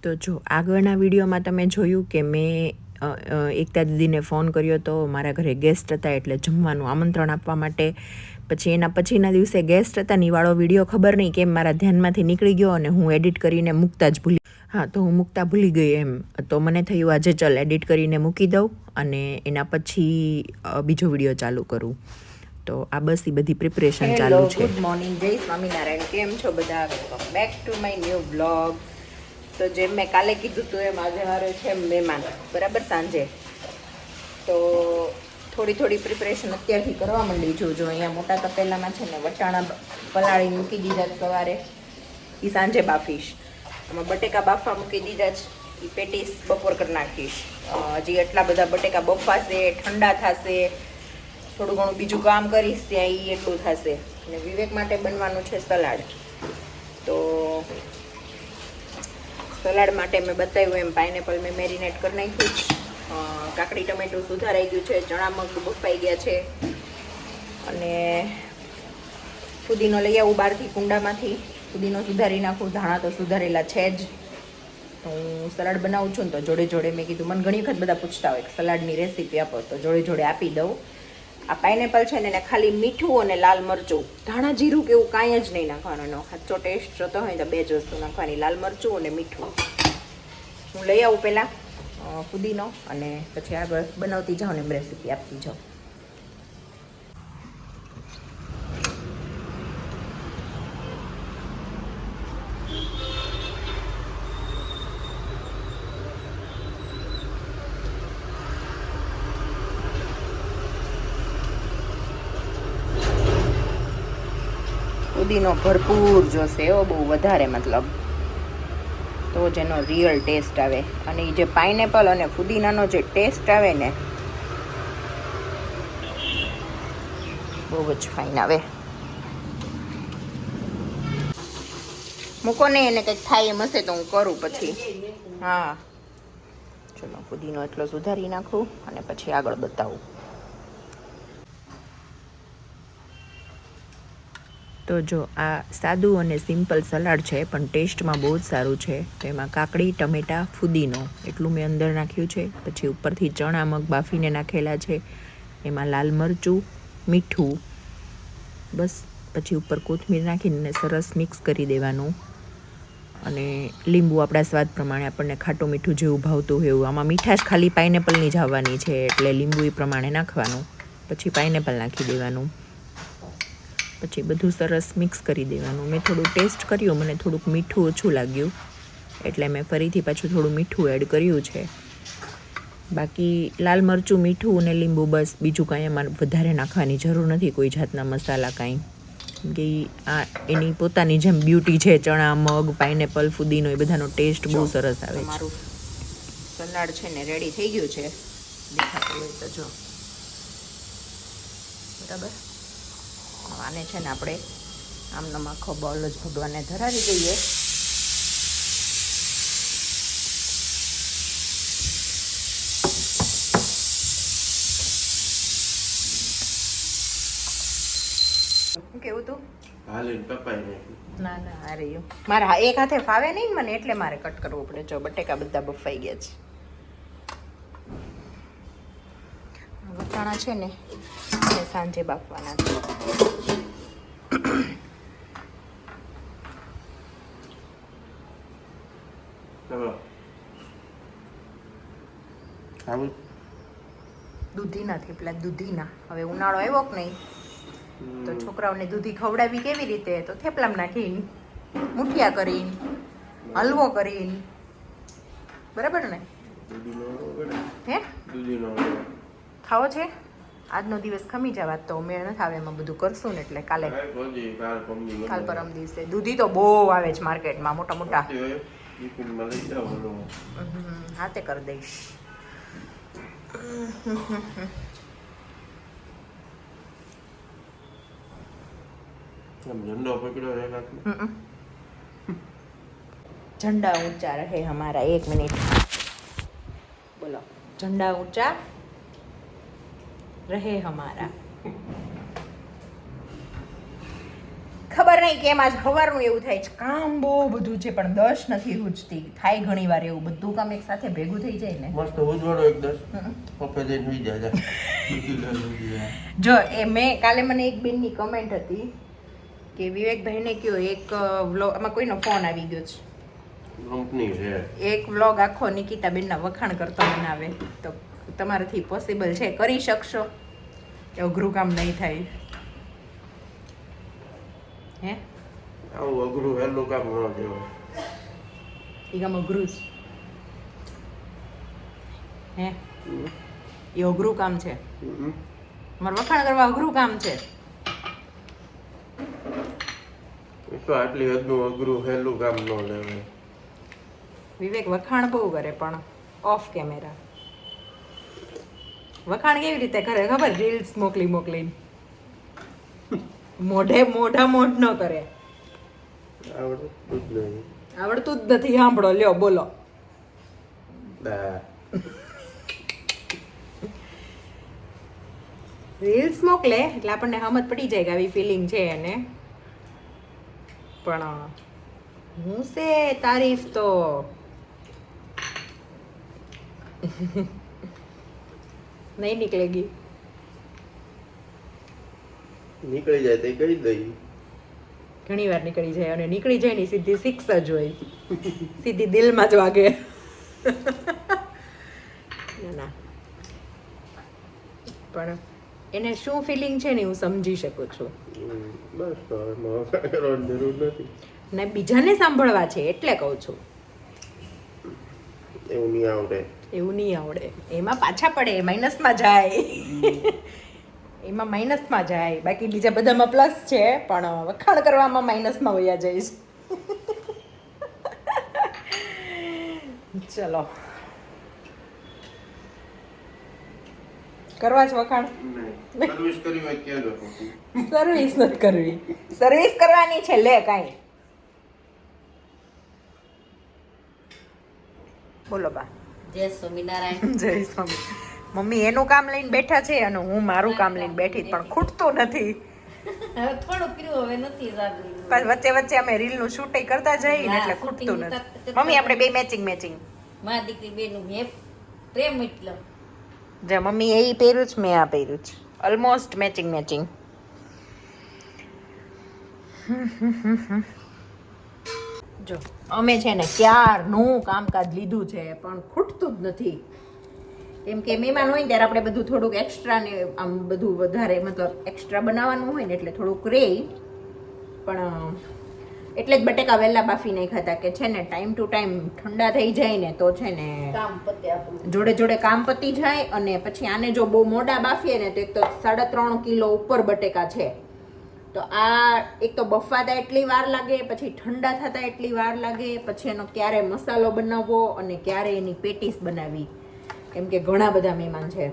તો જો આગળના વિડીયોમાં તમે જોયું કે મેં એકતા દીદીને ફોન કર્યો તો મારા ઘરે ગેસ્ટ હતા એટલે જમવાનું આમંત્રણ આપવા માટે. પછી એના પછીના દિવસે ગેસ્ટ હતા નિવાળો વિડીયો ખબર નહીં કેમ મારા ધ્યાનમાંથી નીકળી ગયો અને હું એડિટ કરીને મૂકતા જ ભૂલી. હા, તો હું મૂકતા ભૂલી ગઈ એમ. તો મને થયું આજે ચલ એડિટ કરીને મૂકી દઉં અને એના પછી બીજો વિડીયો ચાલુ કરું. તો આ બસ એ બધી પ્રિપરેશન ચાલુ છે. ગુડ મોર્નિંગ, જય સ્વામિનારાયણ. કેમ છો બધા? Welcome back to my new blog. તો જેમ મેં કાલે કીધું હતું એમ આજે મારે છે મહેમાન, બરાબર, સાંજે. તો થોડી પ્રિપરેશન અત્યારથી કરવા માંડી છું. જો અહીંયા મોટા તપેલામાં છે ને વટાણા પલાળી મૂકી દીધા સવારે, એ સાંજે બાફીશ. આમાં બટેકા બાફવા મૂકી દીધા જ, એ પેટીસ બપોર કરી નાખીશ. હજી એટલા બધા બટેકા બફાશે, ઠંડા થશે, થોડું ઘણું બીજું કામ કરીશ ત્યાં એ એટલું થશે. અને વિવેક માટે બનવાનું છે સલાડ. તો સલાડ માટે મેં બતાવ્યું એમ પાઇનેપલ મેં મેરિનેટ કરી નાખ્યું છે, કાકડી ટમેટું સુધારાઈ ગયું છે, ચણા મગ બફાઈ ગયા છે, અને ફુદીનો લઈ આવું બહારથી કુંડામાંથી. ફુદીનો સુધારી નાખું, ધાણા તો સુધારેલા છે જ. હું સલાડ બનાવું છું ને તો જોડે જોડે મેં કીધું, મને ઘણી વખત બધા પૂછતા હોય કે સલાડની રેસીપી આપો, તો જોડે જોડે આપી દઉં. આ પાઇનેપલ છે ને એને ખાલી મીઠું અને લાલ મરચું, ધાણા જીરું કે એવું કાંઈ જ નહીં નાખવાનું. એનો સાચો ટેસ્ટ જોતો હોય તો બે જ વસ્તુ નાખવાની, લાલ મરચું અને મીઠું. હું લઈ આવું પહેલાં ફુદીનો અને પછી આગળ બનાવતી જાઉં ને એમ રેસીપી આપતી જાઉં. ફુદીનો ભરપૂર જોશે એવો, બહુ વધારે, મતલબ તો જ એનો રિયલ ટેસ્ટ આવે. અને એ જે પાઇનેપલ અને ફુદીનાનો જે ટેસ્ટ આવે ને બહુ જ ફાઇન આવે. મૂકો ને, એને કંઈક થાય એમ હશે તો હું કરું પછી. હા ચલો, ફુદીનો એટલો સુધારી નાખું અને પછી આગળ બતાવું. તો જો આ સાદું અને સિમ્પલ સલાડ છે પણ ટેસ્ટમાં બહુ જ સારું છે. તો એમાં કાકડી, ટમેટાં, ફુદીનો એટલું મેં અંદર નાખ્યું છે. પછી ઉપરથી ચણા મગ બાફીને નાખેલા છે, એમાં લાલ મરચું, મીઠું, બસ. પછી ઉપર કોથમીર નાખીને સરસ મિક્સ કરી દેવાનું. અને લીંબુ આપણા સ્વાદ પ્રમાણે, આપણને ખાટું મીઠું જેવું ભાવતું હોય એવું. આમાં મીઠાશ ખાલી પાઇનેપલની જ આવવાની છે એટલે લીંબુ એ પ્રમાણે નાખવાનું. પછી પાઇનેપલ નાખી દેવાનું. પછી બધું સરસ મિક્સ કરી દેવાનું. મેં થોડું ટેસ્ટ કર્યું, મને થોડુંક મીઠું ઓછું લાગ્યું એટલે મેં ફરીથી પાછું થોડું મીઠું એડ કર્યું છે. બાકી લાલ મરચું, મીઠું અને લીંબુ, બસ. બીજું કાંઈ એમાં વધારે નાખવાની જરૂર નથી, કોઈ જાતના મસાલા કાંઈ. કે આ એની પોતાની જેમ બ્યુટી છે. ચણા મગ, પાઇનેપલ, ફુદીનો એ બધાનો ટેસ્ટ બહુ સરસ આવે છે. મારું સલાડ છે ને રેડી થઈ ગયું છે, દેખાતું હોય તો જો, બરાબર. આને છે ને આપણે આમનો આખો બોલ જ ભગવાનને ધરાવી દઈએ. શું કેવું તું? ના આ રહ્યું મારા એક હાથે ફાવે નહીં મને, એટલે મારે કટ કરવું પડે. જો બટેકા બધા બફાઈ ગયા છે. વટાણા છે ને સાંજે બાફવાના છે. દૂધીના થેપલા, દૂધીના. હવે ઉનાળો આવ્યો કે નહીં તો છોકરાઓને દૂધી ખવડાવી કેવી રીતે? તો થેપલામાં નાખીને, મુઠિયા કરીને, હલવો કરીને, બરાબર ને? હે ખાવો છે? આજનો દિવસ ખમી જવા તો મેળ નથી આવે, એમાં બધું કરશું ને એટલે કાલે કાલ પરમ દિવસે. દૂધી તો બહુ આવે છે માર્કેટમાં, મોટા મોટા. હાથે કરી દઈશ. ઝંડો પકડ્યો, ઝંડા ઊંચા રહે હમારા. 1 મિનિટ બોલો. ઝંડા ઊંચા રહે હમારા. ખબર નહીં કેમ આજ સવારનું એવું થાય છે, કામ બહુ બધું છે પણ દશ નથી ઉજતી. થાય ઘણી વાર એવું, બધું કામ એક સાથે ભેગું થઈ જાય ને. મસ્ત ઉજવાડો એક 10 પપ્પા જઈને વી જાય. જો એ મેં કાલે મને એક બેનની કમેન્ટ હતી કે વિવેકભાઈને કયો એક વ્લોગ, આમાં કોઈનો ફોન આવી ગયો છે, કંપની છે, એક વ્લોગ આખો નિકિતા બેનના વખાણ કરતો બનાવે તો તમારાથી પોસિબલ છે, કરી શકશો? અઘરું કામ નહીં થાય હે? આવું અઘરું હેલું કામ ન કહેવાય. એ કામ અઘરું છે હે? એ અઘરું કામ છે? મારે વખાણ કરવા અઘરું કામ છે? તો આટલી હદનું અઘરું હેલું કામ ન લેવાય. વિવેક વખાણ બહુ કરે પણ ઓફ કેમેરા. વખાણ કેવી રીતે કરે ખબર? રીલ્સ મોકલીને મોઢા મોઢ ન કરે. આવડતું જ નહીં. આવડતું જ નથી. સાંભળો, લ્યો બોલો. રીલ્સ મોકલે એટલે આપણને સમજ પડી જાય કે આવી ફિલિંગ છે એને, પણ હું છે તારીફ તો નહીં નીકળેગી. નીકળી જાય તો કહી દઈ. ઘણી વાર નીકળી જાય, અને નીકળી જાય ને સીધી 6 જ હોય, સીધી દિલમાં જ વાગે. ના પણ એને શું ફિલિંગ છે ને હું સમજી શકું છું. બસ તો હવે કરવાની જરૂર નથી ને બીજાને સાંભળવા છે એટલે કહું છું. એવું નહીં આવડે. એવું નહીં આવડે, એમાં પાછા પડે, માઇનસમાં જાય. એમાં માઇનસમાં જાય, બાકી બીજા બધામાં પ્લસ છે, પણ વખાણ કરવામાં માઇનસમાં વયા જઈશ. ચલો કરવા જ વખાણ. સર્વિસ કરવી હોય ક્યાં જો. સર્વિસ નથી કરવી, સર્વિસ કરવાની છે. લે કાંઈ બોલો બા. જય સ્વામિનારાયણ. જય સ્વામી. મમ્મી એનું કામ લઈને બેઠા છે અને હું મારું કામ લઈને બેઠી, પણ ખૂટતું નથી. હવે થોડું કર્યું, હવે નથી જાગવું. પણ વચ્ચે વચ્ચે અમે રીલનું શૂટિંગ કરતા જઈએ ને એટલે ખૂટતું નથી. મમ્મી આપણે બે મેચિંગ. મારી દીકરી બેનું મેં પ્રેમ એટલો. જે મમ્મી એ પહેર્યું છે, મેં આ પહેર્યું છે, ઓલમોસ્ટ મેચિંગ. જો અમે છે ને ક્યારનું કામકાજ લીધું છે પણ ખૂટતું જ નથી. કેમ કે મહેમાન હોય ને ત્યારે આપણે બધું થોડુંક એક્સ્ટ્રા ને આમ બધું વધારે મતલબ એક્સ્ટ્રા બનાવવાનું હોય ને એટલે થોડુંક રહે. પણ એટલે જ બટેકા વહેલા બાફી નહીં ખાતા કે છે ને ટાઈમ ટુ ટાઈમ ઠંડા થઈ જાય ને તો છે ને કામ પતે આપણું. જોડે કામ પતી જાય. અને પછી આને જો બહુ મોડા બાફીએ ને તો એક તો 3.5 કિલો ઉપર બટેકા છે, તો આ એક તો બફાતા એટલી વાર લાગે, પછી ઠંડા થતા એટલી વાર લાગે, પછી એનો ક્યારે મસાલો બનાવવો અને ક્યારે એની પેટીસ બનાવવી, કેમ કે ઘણા બધા મહેમાન છે.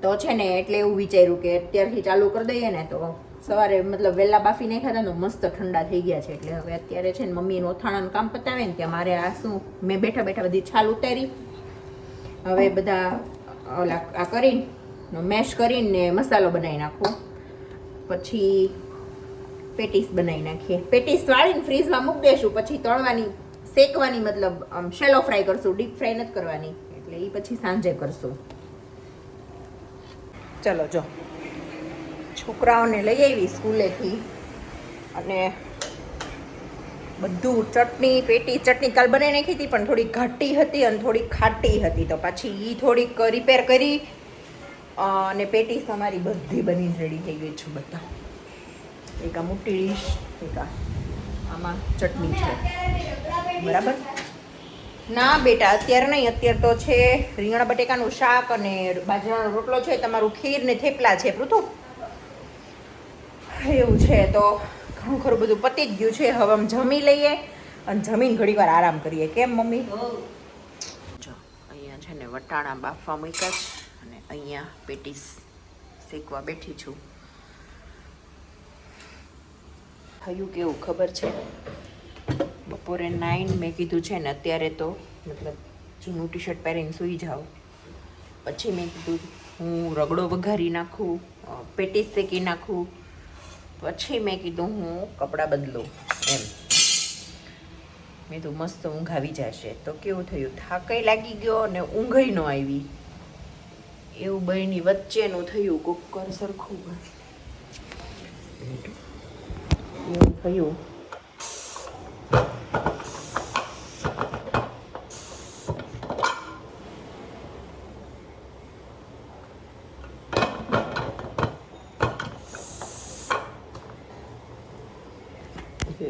તો છે ને એટલે એવું વિચાર્યું કે અત્યારથી ચાલુ કરી દઈએ ને તો સવારે મતલબ વહેલા બાફી નહીં ખાતા તો મસ્ત ઠંડા થઈ ગયા છે. એટલે હવે અત્યારે છે ને મમ્મીનું ઓથાણાનું કામ પતાવે ને ત્યાં મારે આ શું મેં બેઠા બધી છાલ ઉતારી, હવે બધા ઓલા આ કરીને મેશ કરીને મસાલો બનાવી નાખું, પછી પેટીસ બનાવી નાખીએ. પેટીસ વાળીને ફ્રીઝમાં મૂકી દઈશું, પછી તળવાની શેકવાની મતલબ આમ શેલો ફ્રાય કરશું, ડીપ ફ્રાય નથી કરવાની, એટલે એ પછી સાંજે કરશું. ચલો જો છોકરાઓને લઈ આવી સ્કૂલેથી અને બધું ચટણી કાલ બનાવી નાખી હતી પણ થોડી ઘાટી હતી અને થોડી ખાટી હતી, તો પછી એ થોડીક રિપેર કરી અને પેટીસ અમારી બધી બની રેડી થઈ ગઈ છે. બધા એક આ મોટી ડીશ, એક આમાં ચટણી છે, બરાબર. ના બેટા અત્યારે નહીં, અત્યારે તો છે રીંગણા બટેકાનું શાક અને બાજરાનો રોટલો છે, તમારું ખીર ને થેપલા છે પૃથુ, એવું છે. તો ઘણું ખરું બધું પતી જ ગયું છે. હવે આમ જમી લઈએ અને જમીન ઘડી વાર આરામ કરીએ. કેમ મમ્મી? જો અહીંયા છે ને વટાણા બાફવા મૂક્યા છે અને અહીંયા પેટીસ શેકવા બેઠી છું. થયું કેવું ખબર છે, બપોરે 9 મેં કીધું છે ને અત્યારે તો મતલબ જૂનું ટી શર્ટ પહેરીને સૂઈ જાઉં. પછી મેં કીધું હું રગડો વઘારી નાખું, પેટીસ શેકી નાખું, પછી મેં કીધું હું કપડાં બદલું એમ. મેં તો મસ્ત ઊંઘ આવી જશે. તો કેવું થયું, થાકઈ લાગી ગયો અને ઊંઘઈ ન આવી. એવું બંનેની વચ્ચેનું થયું કુકર સરખું એવું થયું.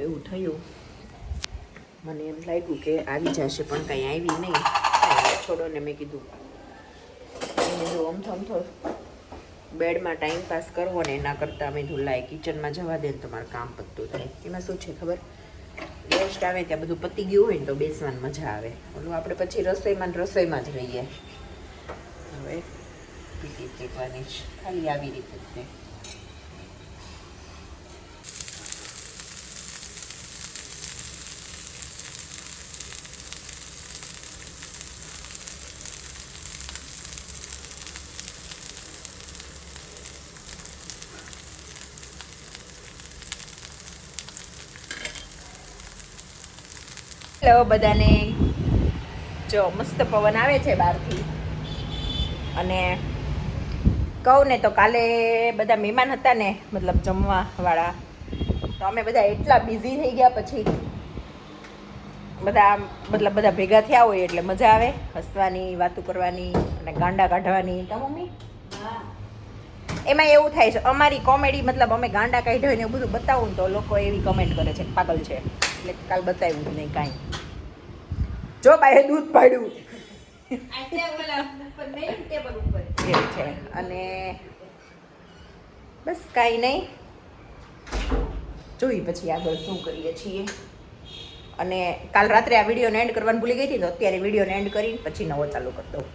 એવું થયું. મને એમ લાગ્યું કે આવી જશે પણ કંઈ આવી નહીં. છોડો ને મેં કીધું અમથો બેડમાં ટાઈમ પાસ કરવો ને એના કરતાં મેં ધુલાય કિચનમાં જવા દે ને તમારું કામ પતતું થાય. એમાં શું છે ખબર, ગેસ્ટ આવે ત્યાં બધું પતી ગયું હોય ને તો બેસવાની મજા આવે. ઓલું આપણે પછી રસોઈમાં જ રહીએ. હવે પીટી શેકવાની જ ખાલી આવી રીતે જ છે. હેલો બધાને, જો મસ્ત પવન આવે છે બહારથી. અને કહું ને તો કાલે બધા મહેમાન હતા ને, મતલબ જમવાવાળા, તો અમે બધા એટલા બિઝી થઈ ગયા. પછી બધા ભેગા થયા હોય એટલે મજા આવે હસવાની, વાતો કરવાની અને ગાંડા કાઢવાની. તો મમ્મી એમાં એવું થાય છે અમારી કોમેડી, મતલબ અમે ગાંડા કાઢ્યા ને એવું બધું બતાવું ને તો લોકો એવી કમેન્ટ કરે છે પાગલ છે. એટલે કાલ બતાવ્યું જ નહીં કાંઈ. જો બાએ દૂધ પાડ્યું એવું છે. અને બસ કાંઈ નહીં, જોઈ પછી આગળ શું કરીએ છીએ. અને કાલ રાત્રે આ વિડીયોને એન્ડ કરવાનું ભૂલી ગઈ હતી, તો અત્યારે વિડીયોને એન્ડ કરીને પછી નવો ચાલુ કરી દઉં.